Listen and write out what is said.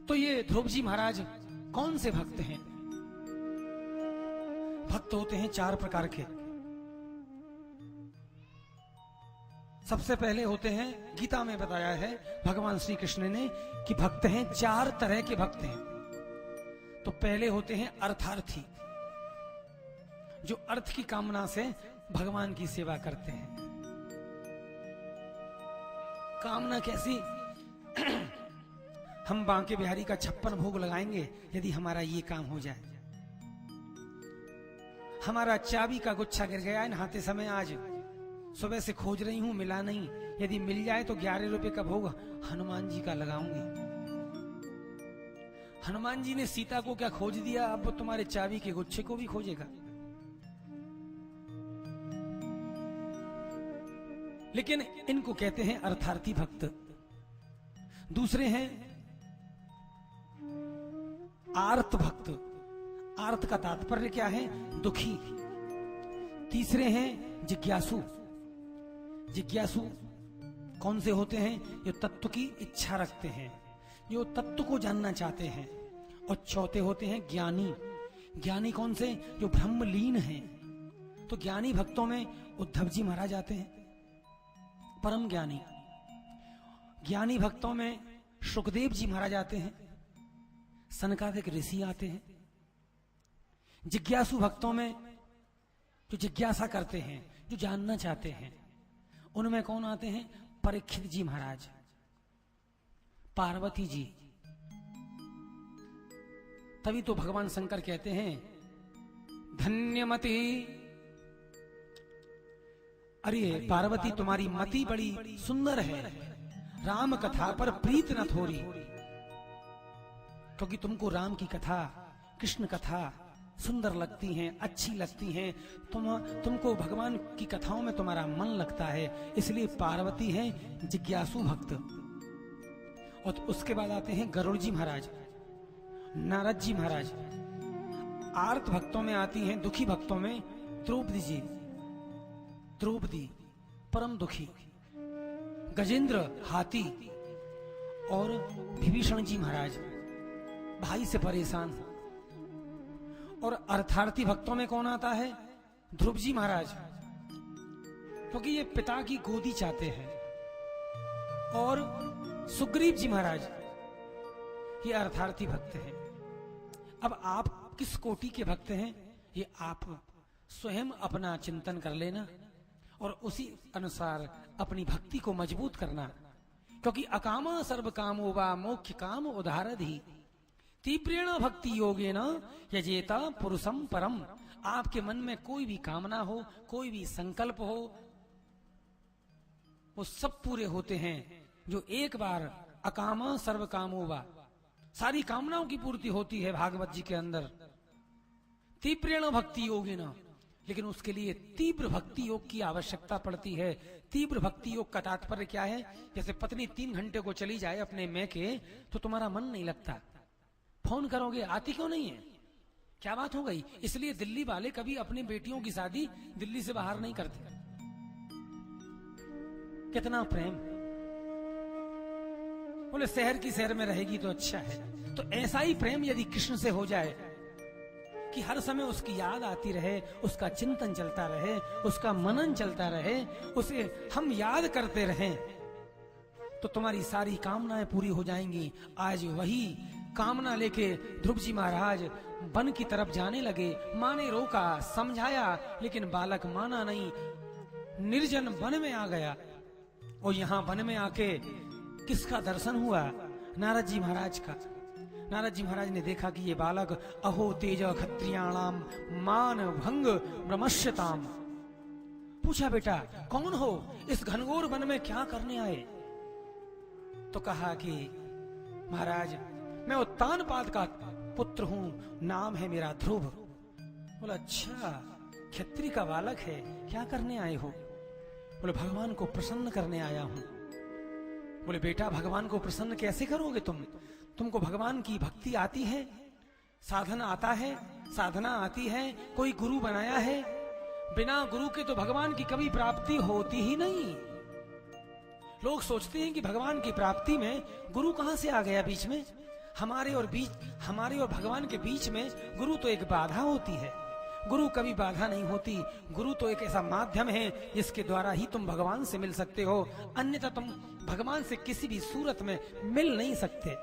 तो ये ध्रुव जी महाराज कौन से भक्त हैं? भक्त होते हैं चार प्रकार के। सबसे पहले होते हैं, गीता में बताया है भगवान श्री कृष्ण ने कि भक्त हैं, चार तरह के भक्त हैं। तो पहले होते हैं अर्थार्थी, जो अर्थ की कामना से भगवान की सेवा करते हैं। कामना कैसी? हम बांके बिहारी का 56 भोग लगाएंगे यदि हमारा ये काम हो जाए। हमारा चाबी का गुच्छा गिर गया है नहाते समय, आज सुबह से खोज रही हूं, मिला नहीं। यदि मिल जाए तो 11 रुपए का भोग हनुमान जी का लगाऊंगी। हनुमान जी ने सीता को क्या खोज दिया, अब वो तुम्हारे चाबी के गुच्छे को भी खोजेगा। लेकिन इनको कहते हैं अर्थार्थी भक्त। दूसरे हैं आर्त भक्त। आर्त का तात्पर्य क्या है? दुखी। तीसरे हैं जिज्ञासु। जिज्ञासु कौन से होते हैं? जो तत्व की इच्छा रखते हैं, जो तत्व को जानना चाहते हैं। और चौथे होते हैं ज्ञानी। ज्ञानी कौन से? जो ब्रह्मलीन हैं। तो ज्ञानी भक्तों में उद्धव जी महाराज आते हैं, परम ज्ञानी। ज्ञानी भक्तों में सुखदेव जी महाराज आते हैं, सनकादिक ऋषि आते हैं। जिज्ञासु भक्तों में जो जिज्ञासा करते हैं, जो जानना चाहते हैं, उनमें कौन आते हैं? परीक्षित जी महाराज, पार्वती जी। तभी तो भगवान शंकर कहते हैं धन्यमति। अरे पार्वती, तुम्हारी मति बड़ी सुंदर है, राम कथा पर प्रीत न थोड़ी। क्योंकि तुमको राम की कथा, कृष्ण कथा सुंदर लगती हैं, अच्छी लगती हैं। तुमको भगवान की कथाओं में तुम्हारा मन लगता है, इसलिए पार्वती हैं जिज्ञासु भक्त। और उसके बाद आते हैं गरुड़ जी महाराज, नारद जी महाराज। आर्त भक्तों में आती हैं, दुखी भक्तों में द्रौपदी जी। द्रौपदी परम दुखी, गजेंद्र हाथी और विभीषण जी महाराज भाई से परेशान। और अर्थार्थी भक्तों में कौन आता है? ध्रुव जी महाराज, क्योंकि ये पिता की गोदी चाहते हैं। और सुग्रीव जी महाराज, ये अर्थार्थी भक्त हैं। अब आप किस कोटि के भक्त हैं, ये आप स्वयं अपना चिंतन कर लेना और उसी अनुसार अपनी भक्ति को मजबूत करना। क्योंकि अकामा सर्व कामो वा मोक्ष काम उदाहरधि तीव्रेण भक्ति योगेन यजेता पुरुषम परम। आपके मन में कोई भी कामना हो, कोई भी संकल्प हो, वो सब पूरे होते हैं जो एक बार अकामा सर्व कामो वा, सारी कामनाओं की पूर्ति होती है भागवत जी के अंदर। तीव्रेण भक्ति योगेन, लेकिन उसके लिए तीव्र भक्ति योग की आवश्यकता पड़ती है। तीव्र भक्ति योग का तात्पर्य क्या है? जैसे पत्नी 3 घंटे को चली जाए अपने मैके, तो तुम्हारा मन नहीं लगता, फोन करोगे, आती क्यों नहीं है, क्या बात हो गई? इसलिए दिल्ली वाले कभी अपनी बेटियों की शादी दिल्ली से बाहर नहीं करते। कितना प्रेम! बोले शहर की शहर में रहेगी तो अच्छा है। तो ऐसा ही प्रेम यदि कृष्ण से हो जाए कि हर समय उसकी याद आती रहे, उसका चिंतन चलता रहे, उसका मनन चलता रहे, उसे हम याद करते रहें, तो तुम्हारी सारी कामनाएं पूरी हो जाएंगी। आज वही कामना लेके ध्रुव जी महाराज वन की तरफ जाने लगे। माँ ने रोका, समझाया, लेकिन बालक माना नहीं, निर्जन वन में आ गया। और यहाँ वन में आके किसका दर्शन हुआ? नारद जी महाराज का। नारद जी महाराज ने देखा कि ये बालक अहो तेज क्षत्रियाणाम मान भंग ब्रह्मश्यताम। पूछा, बेटा कौन हो, इस घनघोर वन में क्या करने आए? तो कहा कि महाराज मैं उत्तानपाद का पुत्र हूं, नाम है मेरा ध्रुव। बोला, अच्छा क्षत्रिय का बालक है, क्या करने आए हो? बोले, भगवान को प्रसन्न करने आया हूं। बोले, बेटा भगवान को प्रसन्न कैसे करोगे तुमको भगवान की भक्ति आती है, साधना आता है, साधना आती है, कोई गुरु बनाया है? बिना गुरु के तो भगवान की कभी प्राप्ति होती ही नहीं। लोग सोचते हैं कि भगवान की प्राप्ति में गुरु कहां से आ गया बीच में। हमारे और भगवान के बीच में गुरु तो एक बाधा होती है। गुरु कभी बाधा नहीं होती। गुरु तो एक ऐसा माध्यम है जिसके द्वारा ही तुम भगवान से मिल सकते हो, अन्यथा तुम भगवान से किसी भी सूरत में मिल नहीं सकते।